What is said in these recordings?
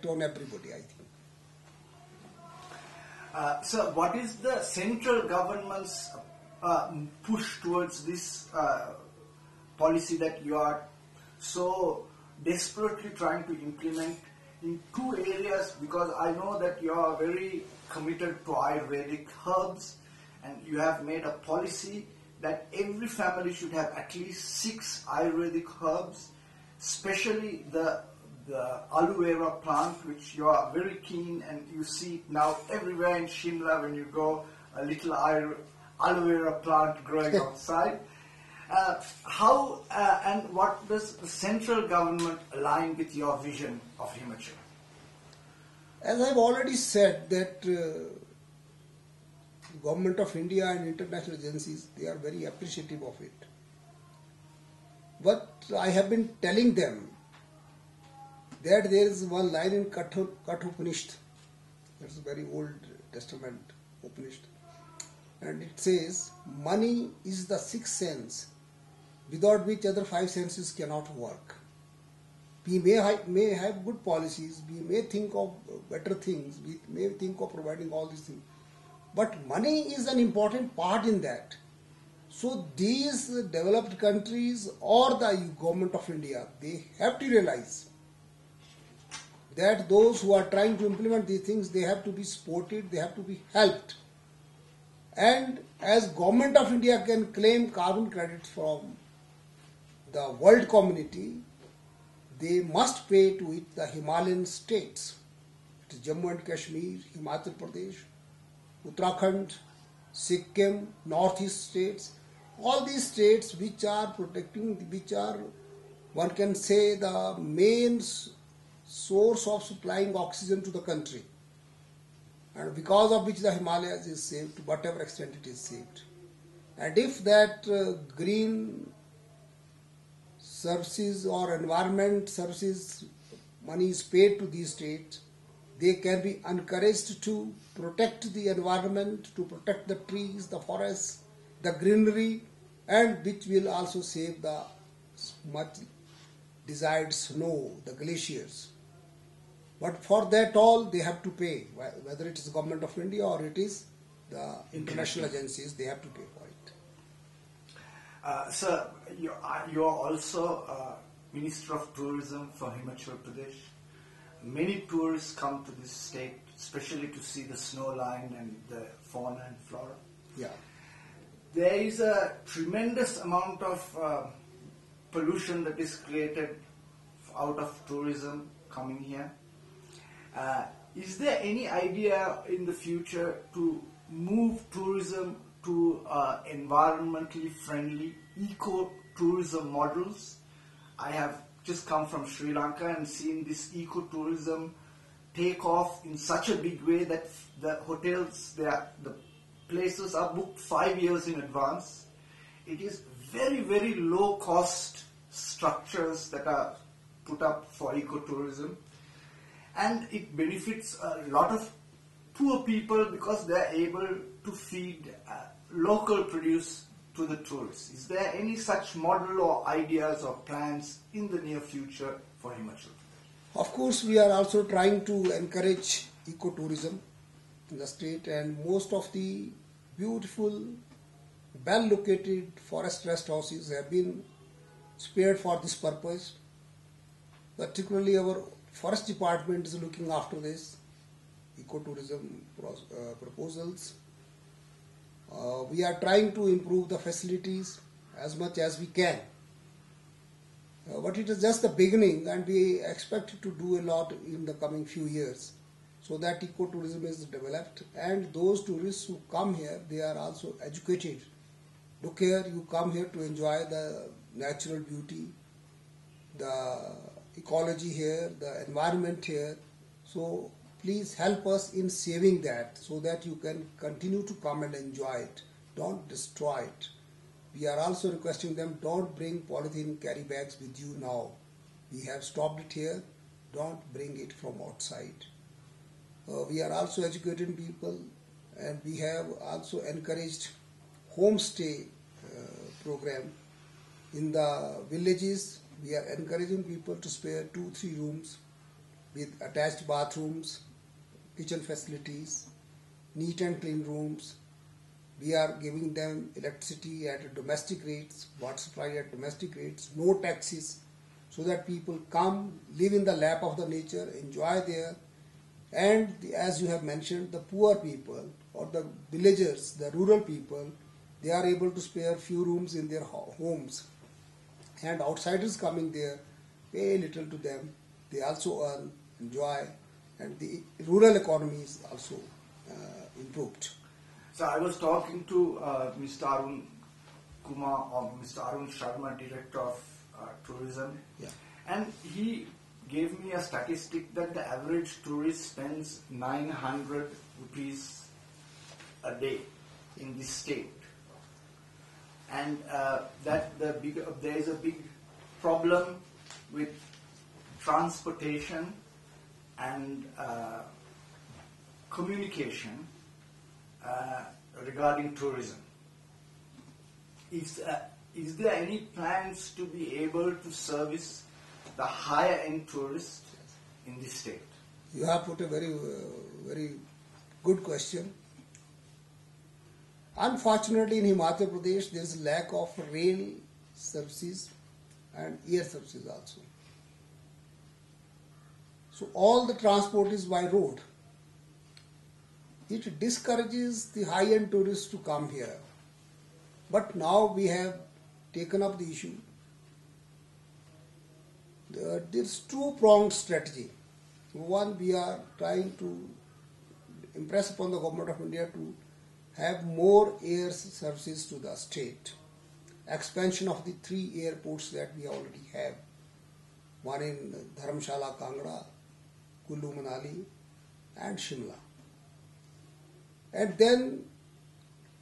on everybody, I think. So what is the central government's push towards this policy that you are so desperately trying to implement in two areas? Because I know that you are very committed to Ayurvedic herbs, and you have made a policy that every family should have at least 6 Ayurvedic herbs, especially the aloe vera plant, which you are very keen, and you see now everywhere in Shimla when you go, a little aloe vera plant growing outside. How and what does the central government align with your vision of Himachal? As I've already said that the Government of India and international agencies, they are very appreciative of it. But I have been telling them that there is one line in Kathopanishad, that's a very old testament Upanishad, and it says, money is the sixth sense without which other 5 senses cannot work. We may have good policies, we may think of better things, we may think of providing all these things, but money is an important part in that. So these developed countries or the Government of India, they have to realize that those who are trying to implement these things, they have to be supported, they have to be helped. And as Government of India can claim carbon credits from the world community, they must pay to it the Himalayan states. It is Jammu and Kashmir, Himachal Pradesh, Uttarakhand, Sikkim, Northeast states. All these states which are protecting, which are, one can say, the main source of supplying oxygen to the country, and because of which the Himalayas is saved to whatever extent it is saved. And if that green services or environment services money is paid to these states, they can be encouraged to protect the environment, to protect the trees, the forests, the greenery, and which will also save the much desired snow, the glaciers. But for that all they have to pay, whether it is the Government of India or it is the international agencies, they have to pay for it. Sir, you are also Minister of Tourism for Himachal Pradesh. Many tourists come to this state, especially to see the snow line and the fauna and flora. Yeah. There is a tremendous amount of pollution that is created out of tourism coming here. Is there any idea in the future to move tourism to environmentally friendly eco-tourism models? I have just come from Sri Lanka and seen this eco-tourism take off in such a big way that the hotels, the places are booked 5 years in advance. It is very, very low cost structures that are put up for ecotourism, and it benefits a lot of poor people because they are able to feed local produce to the tourists. Is there any such model or ideas or plans in the near future for Himachal? Of course, we are also trying to encourage ecotourism in the state, and most of the beautiful, well-located forest rest houses have been spared for this purpose. Particularly our forest department is looking after this ecotourism proposals. We are trying to improve the facilities as much as we can. But it is just the beginning, and we expect to do a lot in the coming few years, so that ecotourism is developed, and those tourists who come here, they are also educated. Look here, you come here to enjoy the natural beauty, the ecology here, the environment here. So please help us in saving that, so that you can continue to come and enjoy it. Don't destroy it. We are also requesting them, don't bring polythene carry bags with you now. We have stopped it here. Don't bring it from outside. We are also educating people, and we have also encouraged homestay program. In the villages, we are encouraging people to spare 2-3 rooms with attached bathrooms, kitchen facilities, neat and clean rooms. We are giving them electricity at domestic rates, water supply at domestic rates, no taxes, so that people come, live in the lap of the nature, enjoy there. And as you have mentioned, the poor people or the villagers, the rural people, they are able to spare few rooms in their homes. And outsiders coming there pay little to them. They also earn, enjoy, and the rural economy is also improved. So I was talking to Mr. Arun Kumar or Mr. Arun Sharma, Director of Tourism, Yeah. and he gave me a statistic that the average tourist spends 900 rupees a day in this state, and that there is a big problem with transportation and communication regarding tourism. Is there any plans to be able to service the higher end tourists in this state? You have put a very good question. Unfortunately, in Himachal Pradesh, there is lack of rail services and air services also. So all the transport is by road. It discourages the high-end tourists to come here. But now we have taken up the issue. There's two-pronged strategy. One, we are trying to impress upon the Government of India to have more air services to the state. Expansion of the 3 airports that we already have. One in Dharamshala, Kangra, Kullu Manali and Shimla. And then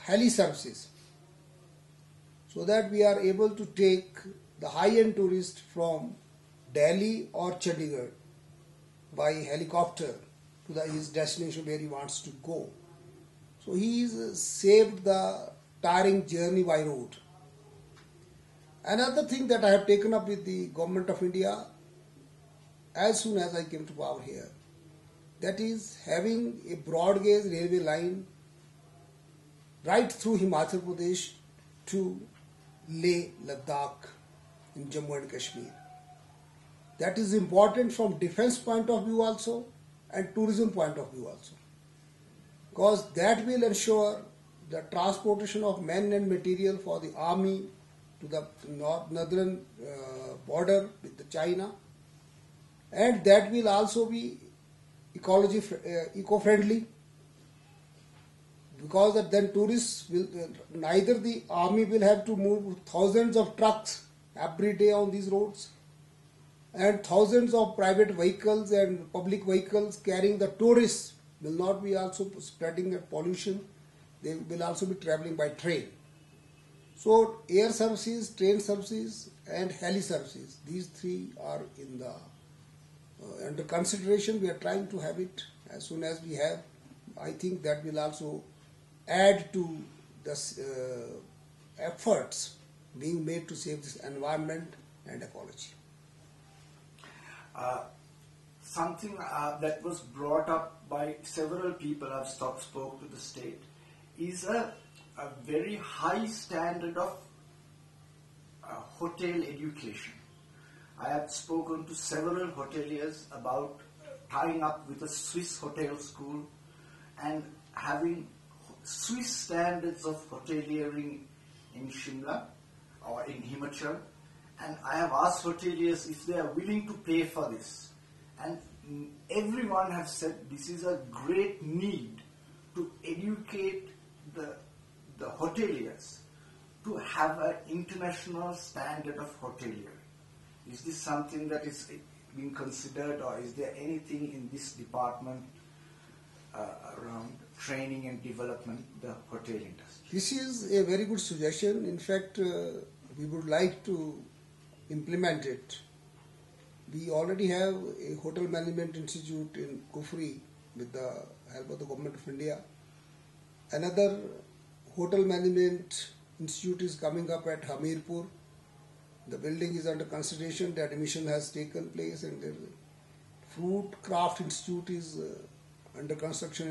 heli services, so that we are able to take the high-end tourist from Delhi or Chandigarh by helicopter to his destination where he wants to go. So he is saved the tiring journey by road. Another thing that I have taken up with the Government of India as soon as I came to power here, that is having a broad gauge railway line right through Himachal Pradesh to Leh, Ladakh in Jammu and Kashmir. That is important from defense point of view also and tourism point of view also, because that will ensure the transportation of men and material for the army to the northern border with the China, and that will also be eco-friendly, because then tourists will neither the army will have to move thousands of trucks every day on these roads, and thousands of private vehicles and public vehicles carrying the tourists will not be also spreading the pollution. They will also be traveling by train. So air services, train services and heli services, these 3 are in the under consideration. We are trying to have it as soon as we have. I think that will also add to the efforts being made to save this environment and ecology. Something that was brought up by several people I've spoke to the state is a very high standard of hotel education. I have spoken to several hoteliers about tying up with a Swiss hotel school and having Swiss standards of hoteliering in Shimla or in Himachal, and I have asked hoteliers if they are willing to pay for this, and everyone has said this is a great need to educate the hoteliers to have an international standard of hotelier. Is this something that is being considered, or is there anything in this department around training and development the hotel industry? This is a very good suggestion. In fact, we would like to implement it. We already have a hotel management institute in Kufri with the help of the Government of India. Another hotel management institute is coming up at Hamirpur. The building is under consideration. The admission has taken place and Fruit Craft Institute is under construction